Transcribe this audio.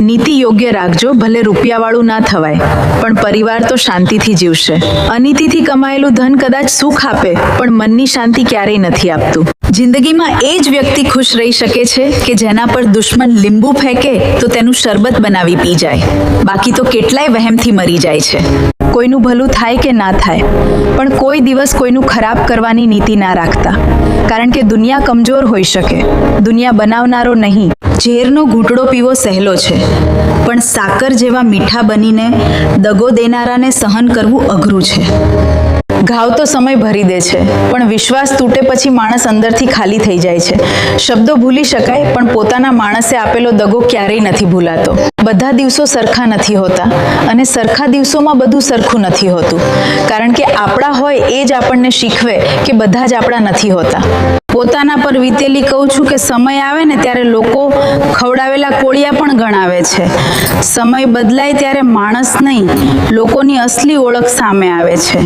નીતિ યોગ્ય રાખજો, ભલે રૂપિયાવાળું ના થવાય, પણ પરિવાર તો શાંતિથી જીવશે. અનીતિથી કમાયેલું ધન કદાચ સુખ આપે, પણ મનની શાંતિ ક્યારેય નથી આપતું. જિંદગીમાં એ જ વ્યક્તિ ખુશ રહી શકે છે કે જેના પર દુશ્મન લીંબુ ફેંકે તો તેનું શરબત બનાવી પી જાય. બાકી તો કેટલાય વહેમથી મરી જાય છે. કોઈનું ભલું થાય કે ના થાય, પણ કોઈ દિવસ કોઈનું ખરાબ કરવાની નીતિ ના રાખતા, કારણ કે દુનિયા કમજોર હોઈ શકે, દુનિયા બનાવનારો નહીં. ઝેરનો ઘૂંટડો પીવો સહેલો છે, પણ સાકર જેવા મીઠા બનીને દગો દેનારાને સહન કરવું અઘરું છે. ઘાવ તો સમય ભરી દે છે, પણ વિશ્વાસ તૂટે પછી માણસ અંદરથી ખાલી થઈ જાય છે. શબ્દો ભૂલી શકાય, પણ પોતાના માણસે આપેલો દગો ક્યારેય નથી ભૂલાતો. બધા દિવસો સરખા નથી હોતા, અને સરખા દિવસોમાં બધું સરખું નથી હોતું, કારણ કે આપણા હોય એ જ આપણને શીખવે કે બધા જ આપણા નથી હોતા. પોતાના પર વીતેલી કહું છું કે સમય આવે ને ત્યારે લોકો ખવડાવેલા કોળિયા પણ ગણાવે છે. સમય બદલાય ત્યારે માણસ નહીં, લોકોની અસલી ઓળખ સામે આવે છે.